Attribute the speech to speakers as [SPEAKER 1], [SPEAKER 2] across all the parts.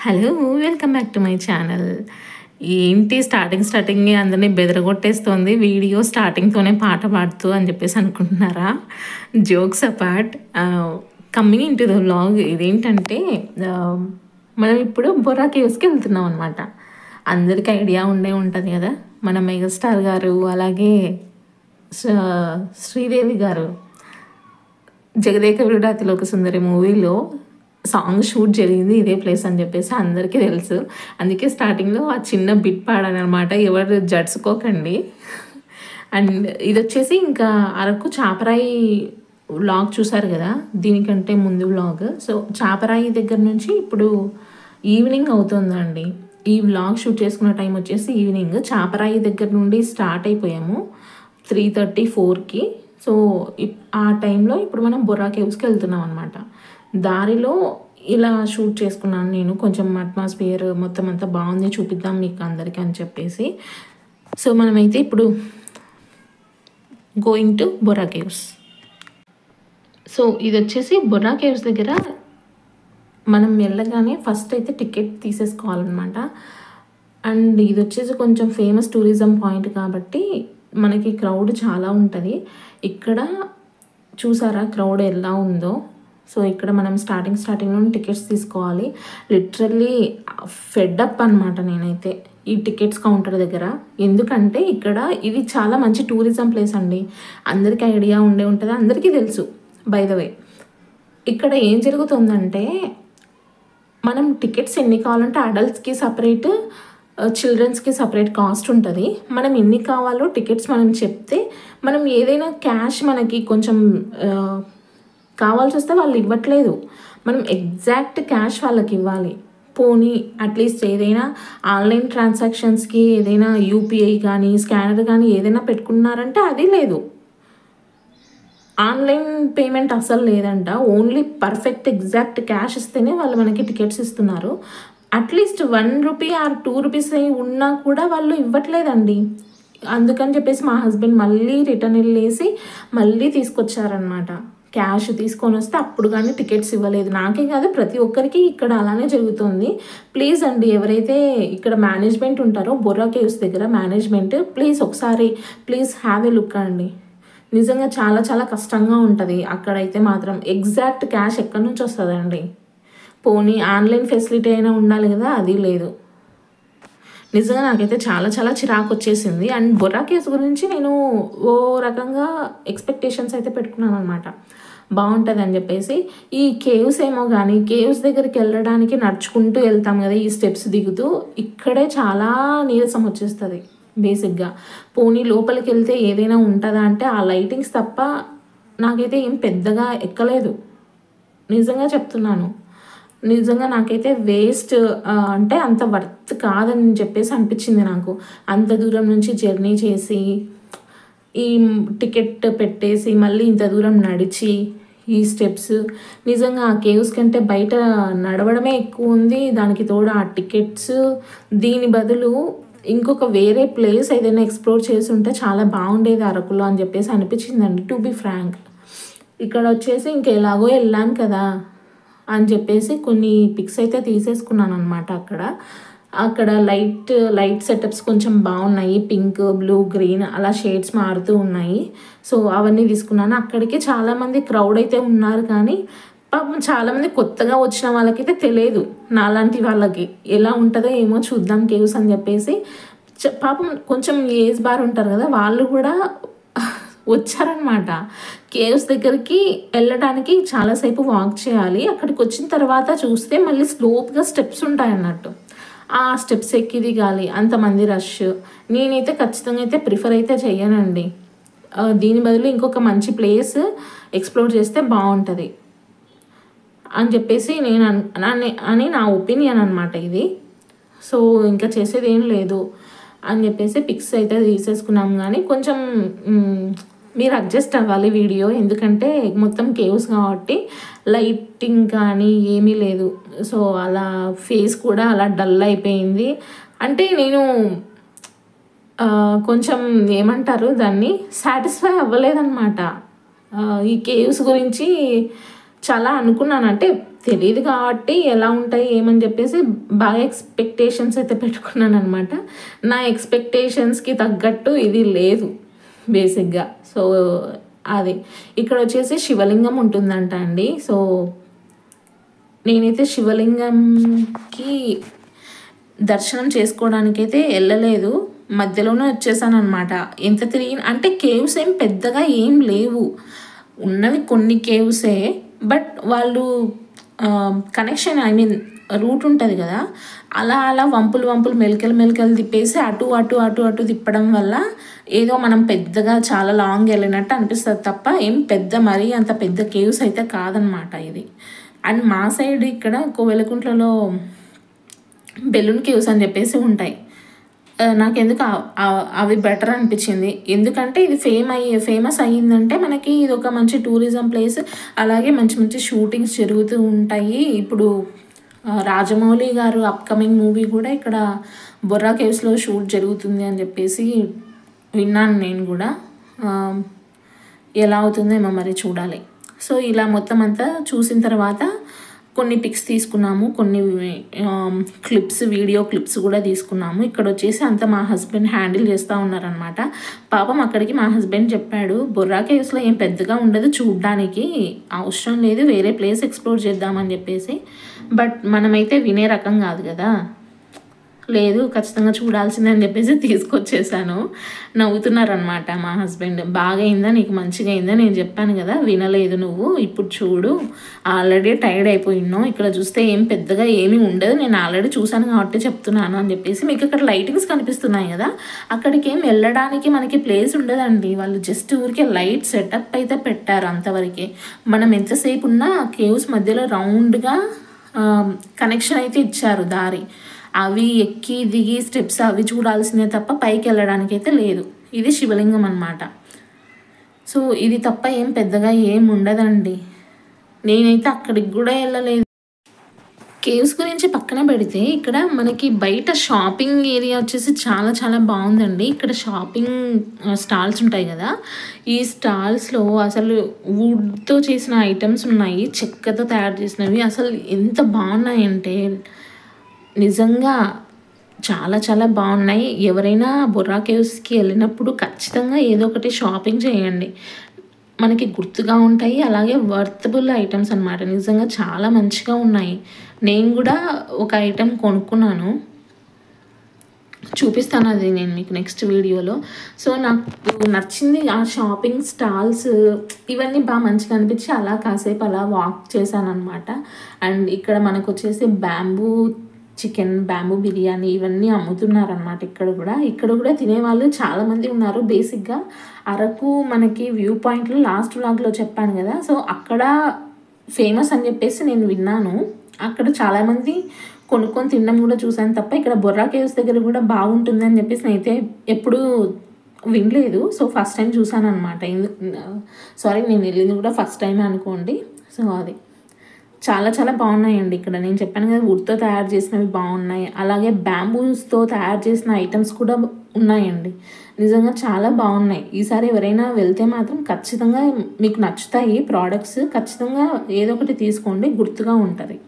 [SPEAKER 1] Hello! Welcome back to my channel. ఏంటి స్టార్టింగే అందరిని బెదరగొట్టేస్తోంది వీడియో స్టార్టింగ్‌తోనే పాట పాడుతూ అని చెప్పేసి అనుకుంటున్నారా? Jokes apart coming into the vlog ఇదేంటంటే మనం ఇప్పుడు బొర్రా కేవ్స్‌కి వెళ్తున్నాం అనమాట. అందరికీ ఐడియా ఉండే ఉంటుంది కదా! మన మెగాస్టార్ గారు అలాగే శ్రీదేవి గారు 'జగదేక వీరుడు అతిలోక సుందరి' మూవీలో సాంగ్ షూట్ జరిగింది ఇదే ప్లేస్ అని చెప్పేసి అందరికీ తెలుసు. అందుకే స్టార్టింగ్‌లో ఆ చిన్న బిట్ పాడాననమాట. ఎవరు జడ్సుకోకండి. అండ్ ఇదొచ్చేసి ఇంకా అరకు చాపరాయి వ్లాగ్ చూసారు కదా! దీనికంటే ముందు వ్లాగ్. సో, చాపరాయి దగ్గర నుంచి ఇప్పుడు ఈవినింగ్ అవుతుందండి. ఈ వ్లాగ్ షూట్ చేసుకున్న టైం వచ్చేసి ఈవినింగ్. చాపరాయి దగ్గర నుండి స్టార్ట్ అయిపోయాము 3:30, 4కి. సో, ఆ టైంలో ఇప్పుడు మనం బొర్రా కేవ్స్‌కి వెళ్తున్నాం అనమాట. దారిలో ఇలా షూట్ చేసుకున్నాను నేను. కొంచెం అట్మాస్ఫియర్ మొత్తం అంతా బాగుంది చూపిద్దాం మీకు అందరికీ అని చెప్పేసి. సో, మనమైతే ఇప్పుడు going to Borra caves. So, ఇది వచ్చేసి బొర్రా కేవ్స్ దగ్గర మనం వెళ్ళగానే ఫస్ట్ అయితే టికెట్ తీసేసుకోవాలన్నమాట. అండ్ ఇది వచ్చేసి కొంచెం ఫేమస్ టూరిజం పాయింట్ కాబట్టి మనకి క్రౌడ్ చాలా ఉంటుంది. ఇక్కడ చూసారా క్రౌడ్ ఎలా ఉందో. సో, ఇక్కడ మనం స్టార్టింగ్లో టికెట్స్ తీసుకోవాలి. లిటరల్లీ ఫెడ్ అప్ అనమాట నేనైతే ఈ టికెట్స్ కౌంటర్ దగ్గర. ఎందుకంటే ఇక్కడ ఇది చాలా మంచి టూరిజం ప్లేస్ అండి. అందరికీ ఐడియా ఉండే ఉంటుంది, అందరికీ తెలుసు. బై ద వే ఇక్కడ ఏం జరుగుతుందంటే మనం టికెట్స్ ఎన్ని కావాలంటే అడల్ట్స్కి సపరేట్, చిల్డ్రన్స్కి సపరేట్ కాస్ట్ ఉంటుంది. మనం ఎన్ని కావాలో టికెట్స్ మనం చెప్తే మనం ఏదైనా క్యాష్ మనకి కొంచెం కావాల్సి వస్తే వాళ్ళు ఇవ్వట్లేదు. మనం ఎగ్జాక్ట్ క్యాష్ వాళ్ళకి ఇవ్వాలి. పోనీ అట్లీస్ట్ ఏదైనా ఆన్లైన్ ట్రాన్సాక్షన్స్కి ఏదైనా యూపీఐ కానీ స్కానర్ కానీ ఏదైనా పెట్టుకున్నారంటే అది లేదు. ఆన్లైన్ పేమెంట్ అసలు లేదంట. ఓన్లీ పర్ఫెక్ట్ ఎగ్జాక్ట్ క్యాష్ ఇస్తేనే వాళ్ళు మనకి టికెట్స్ ఇస్తున్నారు. అట్లీస్ట్ 1 రూపీ ఆర్ 2 రూపీస్ ఉన్నా కూడా వాళ్ళు ఇవ్వట్లేదండి. అందుకని చెప్పేసి మా హస్బెండ్ మళ్ళీ రిటర్న్ వెళ్ళేసి మళ్ళీ తీసుకొచ్చారనమాట. క్యాష్ తీసుకొని వస్తే అప్పుడు కానీ టికెట్స్ ఇవ్వలేదు. నాకే కాదు ప్రతి ఒక్కరికి ఇక్కడ అలానే జరుగుతుంది. ప్లీజ్ అండి, ఎవరైతే ఇక్కడ మేనేజ్మెంట్ ఉంటారో బొర్రా కేవ్స్ దగ్గర మేనేజ్మెంట్, ప్లీజ్ ఒకసారి ప్లీజ్ హ్యావ్ ఏ లుక్ అండి. నిజంగా చాలా చాలా కష్టంగా ఉంటుంది అక్కడైతే మాత్రం. ఎగ్జాక్ట్ క్యాష్ ఎక్కడి నుంచి వస్తుందండి? పోనీ ఆన్లైన్ ఫెసిలిటీ అయినా ఉండాలి కదా, అది లేదు. నిజంగా నాకైతే చాలా చాలా చిరాకు వచ్చేసింది. అండ్ బొర్రా కేవ్స్ గురించి నేను ఓ రకంగా ఎక్స్పెక్టేషన్స్ అయితే పెట్టుకున్నాను అనమాట, బాగుంటుంది అని చెప్పేసి. ఈ కేవ్స్ ఏమో కానీ కేవ్స్ దగ్గరికి వెళ్ళడానికి నడుచుకుంటూ వెళ్తాం కదా, ఈ స్టెప్స్ దిగుతూ ఇక్కడే చాలా నీరసం వచ్చేస్తుంది బేసిక్గా. పోనీ లోపలికి వెళ్తే ఏదైనా ఉంటుందా అంటే ఆ లైటింగ్స్ తప్ప నాకైతే ఏం పెద్దగా ఎక్కలేదు. నిజంగా చెప్తున్నాను. నిజంగా నాకైతే వేస్ట్, అంటే అంత వర్త్ కాదని చెప్పేసి అనిపించింది నాకు. అంత దూరం నుంచి జర్నీ చేసి ఈ టికెట్ పెట్టేసి మళ్ళీ ఇంత దూరం నడిచి ఈ స్టెప్స్, నిజంగా ఆ కేవ్స్ కంటే బయట నడవడమే ఎక్కువ ఉంది. దానికి తోడు ఆ టికెట్స్. దీని బదులు ఇంకొక వేరే ప్లేస్ ఏదైనా ఎక్స్ప్లోర్ చేసి ఉంటే చాలా బాగుండేది అరకులో అని చెప్పేసి అనిపించిందండి, టు బి ఫ్రాంక్. ఇక్కడ వచ్చేసి ఇంకెలాగో వెళ్ళాను కదా అని చెప్పేసి కొన్ని పిక్స్ అయితే తీసేసుకున్నాను అనమాట. అక్కడ లైట్ సెటప్స్ కొంచెం బాగున్నాయి. పింక్, బ్లూ, గ్రీన్ అలా షేడ్స్ మారుతూ ఉన్నాయి. సో, అవన్నీ తీసుకున్నాను. అక్కడికి చాలామంది క్రౌడ్ అయితే ఉన్నారు కానీ పాపం చాలామంది కొత్తగా వచ్చిన వాళ్ళకైతే తెలియదు. నాలాంటి వాళ్ళకి ఎలా ఉంటుందో ఏమో చూద్దాం కేవ్స్ అని చెప్పేసి పాపం కొంచెం ఏజ్ బార్ ఉంటారు కదా, వాళ్ళు కూడా వచ్చారనమాట. కేవ్స్ దగ్గరికి వెళ్ళడానికి చాలాసేపు వాక్ చేయాలి. అక్కడికి వచ్చిన తర్వాత చూస్తే మళ్ళీ స్లోప్గా స్టెప్స్ ఉంటాయన్నట్టు. ఆ స్టెప్స్ ఎక్కి దిగాలి, అంతమంది రష్. నేనైతే ఖచ్చితంగా అయితే ప్రిఫర్ అయితే చెయ్యనండి. దీని బదులు ఇంకొక మంచి ప్లేస్ ఎక్స్ప్లోర్ చేస్తే బాగుంటుంది అని చెప్పేసి అని నా ఒపీనియన్ అనమాట ఇది. సో, ఇంకా చేసేది ఏం లేదు అని చెప్పేసి పిక్స్ అయితే తీసేసుకున్నాం. కానీ కొంచెం మీరు అడ్జస్ట్ అవ్వాలి వీడియో, ఎందుకంటే మొత్తం కేవ్స్ కాబట్టి లైటింగ్ కానీ ఏమీ లేదు. సో, అలా ఫేస్ కూడా అలా డల్ అయిపోయింది. అంటే నేను కొంచెం ఏమంటారు దాన్ని, సాటిస్ఫై అవ్వలేదన్నమాట. ఈ కేవ్స్ గురించి చాలా అనుకున్నాను, అంటే తెలియదు కాబట్టి ఎలా ఉంటాయి ఏమని చెప్పేసి బాగా ఎక్స్పెక్టేషన్స్ అయితే పెట్టుకున్నాను అనమాట. నా ఎక్స్పెక్టేషన్స్కి తగ్గట్టు ఇది లేదు బేసిక్గా. సో అది ఇక్కడ వచ్చేసి శివలింగం ఉంటుందంట అండి. సో నేనైతే శివలింగంకి దర్శనం చేసుకోవడానికైతే వెళ్ళలేదు, మధ్యలోనే వచ్చేసాను అనమాట. ఎంత తిరిగి అంటే కేవ్స్ ఏం పెద్దగా ఏం లేవు, ఉన్నవి కొన్ని కేవ్సే. బట్ వాళ్ళు కనెక్షన్, ఐ మీన్ రూట్ ఉంటుంది కదా, అలా అలా వంపులు మెలికలు తిప్పేసి అటు అటు అటు అటు తిప్పడం వల్ల ఏదో మనం పెద్దగా చాలా లాంగ్ వెళ్ళినట్టు అనిపిస్తుంది తప్ప ఏం పెద్ద మరీ అంత పెద్ద కేవ్స్ అయితే కాదనమాట ఇది. అండ్ మా సైడ్ ఇక్కడ కోవెలకుంట్లలో బెలూన్ కేవ్స్ అని చెప్పేసి ఉంటాయి. నాకెందుకు అవి బెటర్ అనిపించింది. ఎందుకంటే ఇది ఫేమస్ అయ్యిందంటే మనకి ఇది ఒక మంచి టూరిజం ప్లేస్, అలాగే మంచి మంచి షూటింగ్స్ జరుగుతూ ఉంటాయి. ఇప్పుడు రాజమౌళి గారు అప్కమింగ్ మూవీ కూడా ఇక్కడ బొర్రా కేవ్స్లో షూట్ జరుగుతుంది అని చెప్పేసి విన్నాను నేను కూడా. ఎలా అవుతుందేమో మరి చూడాలి. సో ఇలా మొత్తం అంతా చూసిన తర్వాత కొన్ని పిక్స్ తీసుకున్నాము, కొన్ని క్లిప్స్, వీడియో క్లిప్స్ కూడా తీసుకున్నాము. ఇక్కడ వచ్చేసి అంతా మా హస్బెండ్ హ్యాండిల్ చేస్తూ ఉన్నారనమాట. పాపం అక్కడికి మా హస్బెండ్ చెప్పాడు, బొర్రా కేవ్స్లో ఏం పెద్దగా ఉండదు, చూడడానికి అవసరం లేదు, వేరే ప్లేస్ ఎక్స్ప్లోర్ చేద్దామని చెప్పేసి. బట్ మనమైతే వినే రకం కాదు కదా, లేదు ఖచ్చితంగా చూడాల్సిందని చెప్పేసి తీసుకొచ్చేసాను. నవ్వుతున్నారనమాట మా హస్బెండ్. బాగా అయిందా, నీకు మంచిగా అయిందా, నేను చెప్పాను కదా వినలేదు నువ్వు, ఇప్పుడు చూడు ఆల్రెడీ టైర్డ్ అయిపోయినావు, ఇక్కడ చూస్తే ఏం పెద్దగా ఏమీ ఉండదు, నేను ఆల్రెడీ చూసాను కాబట్టి చెప్తున్నాను అని చెప్పేసి. మీకు అక్కడ లైటింగ్స్ కనిపిస్తున్నాయి కదా, అక్కడికి ఏం వెళ్ళడానికి మనకి ప్లేస్ ఉండదండి, వాళ్ళు జస్ట్ ఊరికే లైట్ సెటప్ అయితే పెట్టారు అంతవరకే. మనం ఎంతసేపు ఉన్నా కేవ్స్ మధ్యలో రౌండ్గా కనెక్షన్ అయితే ఇచ్చారు దారి, అవి ఎక్కి దిగి స్టెప్స్ అవి చూడాల్సిందే తప్ప పైకి వెళ్ళడానికి అయితే లేదు. ఇది శివలింగం అన్నమాట. సో ఇది తప్ప ఏం పెద్దగా ఏం ఉండదండి. నేనైతే అక్కడికి కూడా వెళ్ళలేదు. కేవ్స్ గురించి పక్కన పెడితే ఇక్కడ మనకి బయట షాపింగ్ ఏరియా వచ్చేసి చాలా చాలా బాగుందండి. ఇక్కడ షాపింగ్ స్టాల్స్ ఉంటాయి కదా, ఈ స్టాల్స్లో అసలు వుడ్తో చేసిన ఐటమ్స్ ఉన్నాయి, చెక్కతో తయారు చేసినవి, అసలు ఎంత బాగున్నాయంటే నిజంగా చాలా చాలా బాగున్నాయి. ఎవరైనా బొర్రా కేవ్స్కి వెళ్ళినప్పుడు ఖచ్చితంగా ఏదో ఒకటి షాపింగ్ చేయండి, మనకి గుర్తుగా ఉంటాయి, అలాగే వర్తబుల్ ఐటమ్స్ అన్నమాట. నిజంగా చాలా మంచిగా ఉన్నాయి. నేను కూడా ఒక ఐటెం కొనుక్కున్నాను, చూపిస్తాను అది నేను మీకు నెక్స్ట్ వీడియోలో. సో నాకు నచ్చింది ఆ షాపింగ్ స్టాల్స్, ఇవన్నీ బాగా మంచిగా అనిపించి అలా కాసేపు అలా వాక్ చేశాను అనమాట. అండ్ ఇక్కడ మనకు వచ్చేసి బ్యాంబూ చికెన్, బ్యాంబూ బిర్యానీ ఇవన్నీ అమ్ముతున్నారనమాట. ఇక్కడ కూడా తినేవాళ్ళు చాలామంది ఉన్నారు. బేసిక్గా అరకు మనకి వ్యూ పాయింట్లో లాస్ట్ వ్లాగ్లో చెప్పాను కదా, సో అక్కడ ఫేమస్ అని చెప్పేసి నేను విన్నాను. అక్కడ చాలామంది కొనుక్కొని తినడం కూడా చూసాను తప్ప ఇక్కడ బొర్రా కేవ్స్ దగ్గర కూడా బాగుంటుంది అని చెప్పేసి నేనైతే ఎప్పుడూ వినలేదు. సో ఫస్ట్ టైం చూసాను అనమాట. సారీ, నేను వెళ్ళింది కూడా ఫస్ట్ టైం అనుకోండి. సో అది చాలా చాలా బాగున్నాయండి. ఇక్కడ నేను చెప్పాను కదా వుడ్తో తయారు చేసినవి బాగున్నాయి, అలాగే బ్యాంబూస్తో తయారు చేసిన ఐటమ్స్ కూడా ఉన్నాయండి. నిజంగా చాలా బాగున్నాయి. ఈసారి ఎవరైనా వెళ్తే మాత్రం ఖచ్చితంగా మీకు నచ్చుతాయి ప్రోడక్ట్స్, ఖచ్చితంగా ఏదో ఒకటి తీసుకోండి, గుర్తుగా ఉంటుంది.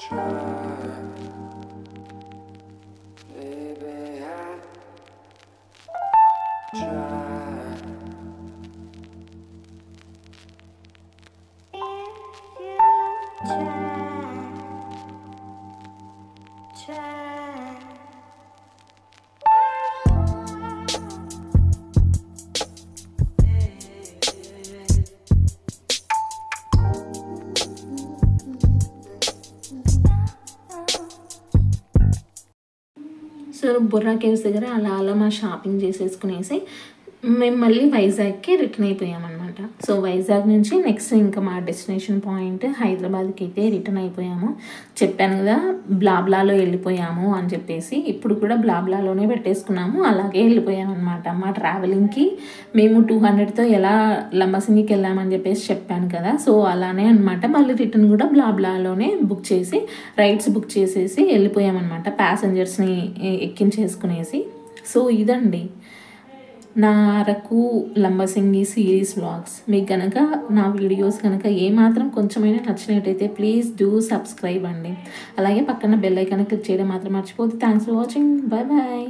[SPEAKER 1] సో బుర్రా కేవ్స్ దగ్గర అలా అలా మా షాపింగ్ చేసేసుకునేసి మేము మళ్ళీ వైజాగ్కి రిటర్న్ అయిపోయామన్నమాట. సో వైజాగ్ నుంచి నెక్స్ట్ ఇంకా మా డెస్టినేషన్ పాయింట్ హైదరాబాద్కి అయితే రిటర్న్ అయిపోయాము. చెప్పాను కదా బ్లాబ్లాలో వెళ్ళిపోయాము అని చెప్పేసి, ఇప్పుడు కూడా బ్లాబ్లాలోనే పెట్టేసుకున్నాము, అలాగే వెళ్ళిపోయాము అనమాట. మా ట్రావెలింగ్కి మేము 200తో ఎలా లంబసింగికి వెళ్ళామని చెప్పేసి చెప్పాను కదా, సో అలానే అనమాట. మళ్ళీ రిటర్న్ కూడా బ్లాబ్లాలోనే బుక్ చేసి రైడ్స్ బుక్ చేసేసి వెళ్ళిపోయామన్నమాట, ప్యాసింజర్స్ని ఎక్కించేసుకునేసి. సో ఇదండి నా అరకు లంబసింగి సిరీస్ వ్లాగ్స్. మీకు కనుక నా వీడియోస్ కనుక ఏమాత్రం కొంచెమైనా నచ్చినట్టయితే ప్లీజ్ డూ సబ్స్క్రైబ్ అండి. అలాగే పక్కన బెల్ ఐకాన్ క్లిక్ చేయడం మాత్రం మర్చిపోద్దు. Thanks for watching. Bye bye.